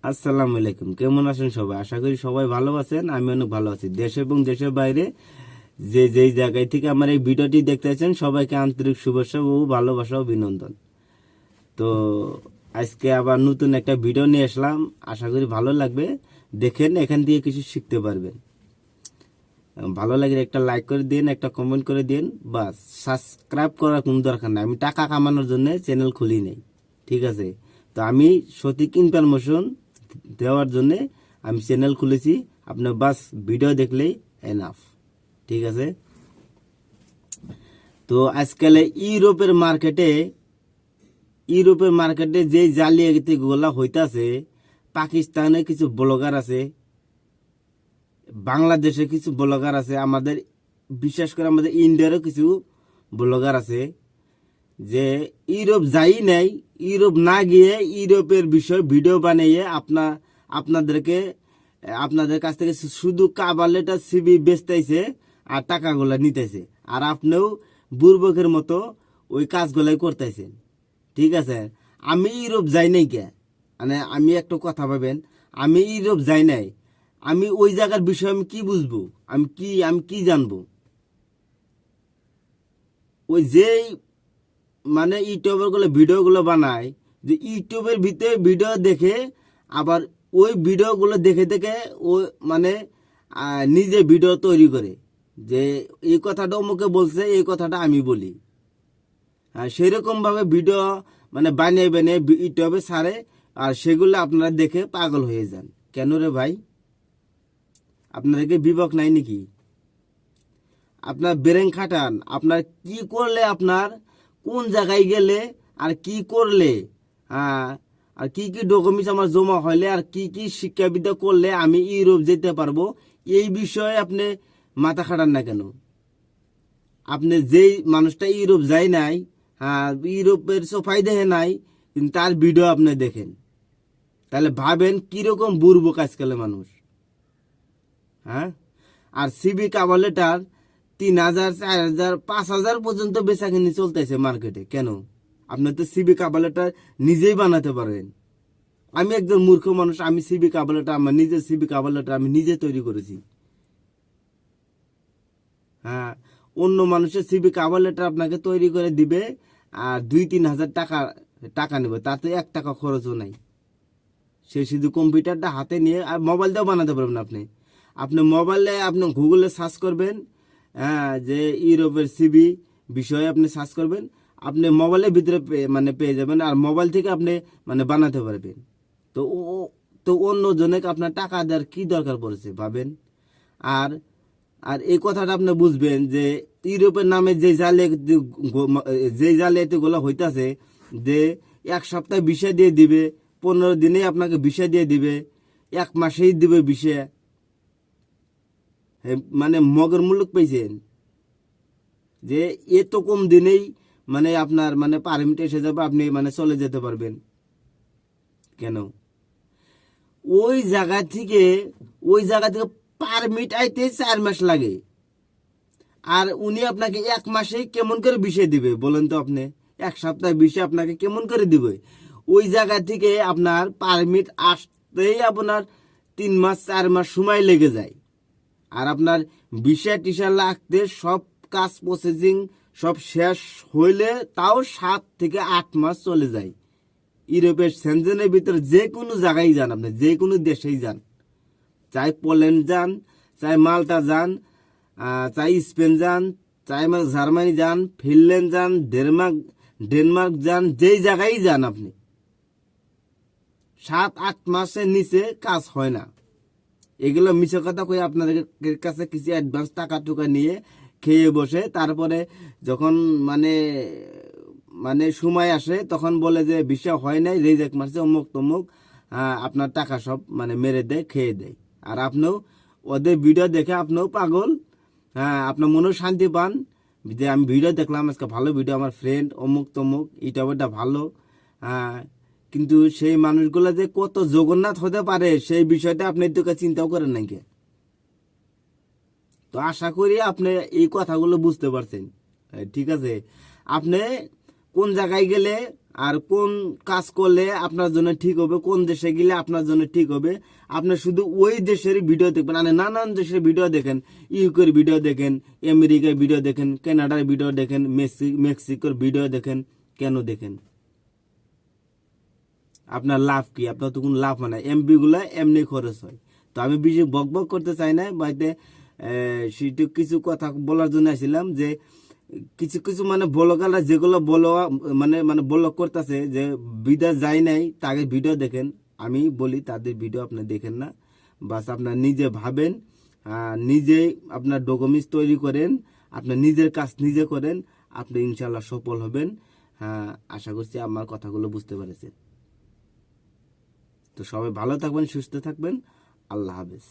আসসালামু আলাইকুম। কেমন আছেন সবাই? আশা করি সবাই ভালো আছেন। আমি অনেক ভালো আছি। দেশ এবং দেশের বাইরে যে যেই জায়গায় থেকে আমার এই ভিডিওটি দেখতেছেন সবাইকে আন্তরিক শুভেচ্ছা ও ভালোবাসা ও অভিনন্দন। তো আজকে আবার নতুন একটা ভিডিও নিয়ে আসলাম। আশা করি ভালো লাগবে। দেখেন, এখান থেকে কিছু শিখতে পারবেন। ভালো লাগলে একটা লাইক করে দিন, একটা কমেন্ট করে দিন। বাস, সাবস্ক্রাইব করার কোনো দরকার নাই। আমি টাকা কামানোর জন্য চ্যানেল খুলি নাই, ঠিক আছে? তো আমি সঠিক ইনফরমেশন দেওয়ার জন্য আমি চ্যানেল খুলেছি। আপনার বাস ভিডিও দেখলেই এনাফ, ঠিক আছে? তো আজকাল ইউরোপের মার্কেটে যে জালিয়াতি গুলা হইতাছে, পাকিস্তানে কিছু ব্লগার আছে, বাংলাদেশে কিছু ব্লগার আছে, আমাদের বিশেষ করে আমাদের ইন্ডিয়ারও কিছু ব্লগার আছে যে ইউরোপ যাই নাই, ইউরোপ না গিয়ে ইউরোপের বিষয় ভিডিও বানিয়ে আপনাদেরকে আপনাদের কাছ থেকে শুধু কাভার লেটার সিভি বেচতেছে আর টাকাগুলা নিতেছে। আর আপনিও বুর্বকের মতো ওই কাজগুলাই করতেছেন, ঠিক আছে? আমি ইউরোপ যাই নাই কে, মানে আমি একটা কথা ভাবেন, আমি ইউরোপ যাই নাই, আমি ওই জায়গার বিষয়ে আমি কি বুঝবো? আমি কি জানবো? ওই যেই মানে ইউটিউবের গুলো ভিডিও গুলো বানায়, যে ইউটিউবের ভিতরে ভিডিও দেখে আবার ওই ভিডিও গুলো দেখে দেখে ও মানে নিজে ভিডিও তৈরি করে যে এই কথাটা অমুকে বলছে, এই কথাটা আমি বলি। সেরকম ভাবে ভিডিও মানে বানিয়ে বানিয়ে ইউটিউবে ছাড়ে, আর সেগুলো আপনারা দেখে পাগল হয়ে যান। কেন রে ভাই? আপনাদেরকে বিবেক নাই নাকি? আপনার ব্রেন খাটান। আপনার কি করলে, আপনার কোন জায়গায় গেলে আর কি করলে, হ্যাঁ, আর কি কি ডকুমেন্টস আমার জমা হইলে আর কি কি শিক্ষাবিদ্যা করলে আমি ইউরোপ যেতে পারবো, এই বিষয়ে আপনি মাথা খাটান না কেন? আপনি যেই মানুষটা ইউরোপ যায় নাই, হ্যাঁ, ইউরোপের সোফাই দেখে নাই, কিন্তু তার ভিডিও আপনি দেখেন, তাহলে ভাবেন কিরকম বুড়বো আজকালের মানুষ। হ্যাঁ, আর সিবি কাভার লেটার 3,000, 4,000, 5,000 পর্যন্ত বেচা কিনি চলতেছে মার্কেটে। কেন? আপনি তো সিবি কাভার লেটার নিজেই বানাতে পারেন। আমি একজন মূর্খ মানুষ, আমি সিবি কাভার লেটার, আমার নিজের সিবি কাভার লেটার আমি নিজে তৈরি করেছি। হ্যাঁ, অন্য মানুষের সিবি কাভার লেটার আপনাকে তৈরি করে দিবে আর 2-3 হাজার টাকা টাকা নেবে, তাতে 1 টাকা খরচও নাই। সে শুধু কম্পিউটারটা হাতে নিয়ে, আর মোবাইল দিয়েও বানাতে পারবেন আপনি। আপনি মোবাইলে আপনি গুগলে সার্চ করবেন, হ্যাঁ, যে ইউরোপের সিবি বিষয়ে আপনি সার্চ করবেন, আপনি মোবাইলের ভিতরে মানে পেয়ে যাবেন, আর মোবাইল থেকে আপনি মানে বানাতে পারবেন। তো তো অন্য জনকে আপনার টাকা দেওয়ার কি দরকার পড়েছে ভাবেন? আর আর এই কথাটা আপনি বুঝবেন যে ইউরোপের নামে যে জালিয়াতি গুলো হইতাছে, যে 1 সপ্তাহ ভিসা দিয়ে দিবে, 15 দিনে আপনাকে ভিসা দিয়ে দিবে, 1 মাসেই দিবে ভিসা। মানে মগের মুলুক পাইছেন যে এত কম দিনেই মানে আপনার মানে পারমিট এসে যাবে, আপনি মানে চলে যেতে পারবেন। কেন? ওই জায়গা থেকে ওই জায়গা থেকে পারমিট আইতে 4 মাস লাগে, আর উনি আপনাকে 1 মাসেই কেমন করে বিষয় দিবে বলেন তো আপনি? 1 সপ্তাহ বিষয় আপনাকে কেমন করে দিবে? ওই জায়গা থেকে আপনার পারমিট আসতেই আপনার 3 মাস 4 মাস সময় লেগে যায়। আর আপনার ভিসা টিসা লাগতে সব কাজ প্রসেসিং সব শেষ হইলে তাও 7 থেকে 8 মাস চলে যায়। ইউরোপের সেনজেনের ভিতরে যে কোনো জায়গায় যান, আপনি যে কোনো দেশেই যান, চাই পোল্যান্ড যান, চাই মাল্টা যান, চাই স্পেন যান, চাই জার্মানি যান, ফিনল্যান্ড যান, ডেনমার্ক যান, যেই জায়গায় যান, আপনি 7-8 মাসের নিচে কাজ হয় না। এগুলো মিছে কথা কই আপনাদের কাছে কিছু অ্যাডভান্স টাকা টুকা নিয়ে খেয়ে বসে, তারপরে যখন মানে মানে সময় আসে তখন বলে যে ভিসা হয় নাই, রিজেক্ট মারছে, অমুক তমুক, আপনার টাকা সব মানে মেরে দেয়, খেয়ে দেয়। আর আপনিও ওদের ভিডিও দেখে আপনিও পাগল। হ্যাঁ, আপনার মনেও শান্তি পান যে আমি ভিডিও দেখলাম, আজকে ভালো ভিডিও, আমার ফ্রেন্ড অমুক তমুক ইউটিউবারটা ভালো। হ্যাঁ, কিন্তু সেই মানুষগুলো যে কত জগন্নাথ হতে পারে সেই বিষয়টা আপনি তোকে চিন্তাও করেন নাকি? তো আশা করি আপনি এই কথাগুলো বুঝতে পারছেন। ঠিক আছে? আপনি কোন জায়গায় গেলে আর কোন কাজ করলে আপনার জন্য ঠিক হবে, কোন দেশে গেলে আপনার জন্য ঠিক হবে, আপনি শুধু ওই দেশের ভিডিও দেখবেন। মানে নানান দেশের ভিডিও দেখেন, ইউকের ভিডিও দেখেন, আমেরিকার ভিডিও দেখেন, কানাডার ভিডিও দেখেন, মেক্সিকোর ভিডিও দেখেন। কেন দেখেন? আপনার লাভ কি? আপনার তো কোনো লাভ হয় না, এমবি গুলা এমনি খরচ হয়। তো আমি বেশি বক বক করতে চাই না বাড়িতে, সেটু কিছু কথা বলার জন্য আসছিলাম যে কিছু কিছু মানে ব্লগাররা যেগুলো মানে মানে ব্লগ করতেছে যে বিদেশ যায় নাই তাকে ভিডিও দেখেন, আমি বলি তাদের ভিডিও আপনি দেখেন না। বাস আপনার নিজে ভাবেন, নিজেই আপনার ডকুমেন্টস তৈরি করেন, আপনার নিজের কাজ নিজে করেন, আপনি ইনশাল্লাহ সফল হবেন। হ্যাঁ, আশা করছি আমার কথাগুলো বুঝতে পেরেছেন। তো সবাই ভালো থাকবেন, সুস্থ থাকবেন। আল্লাহ হাফেজ।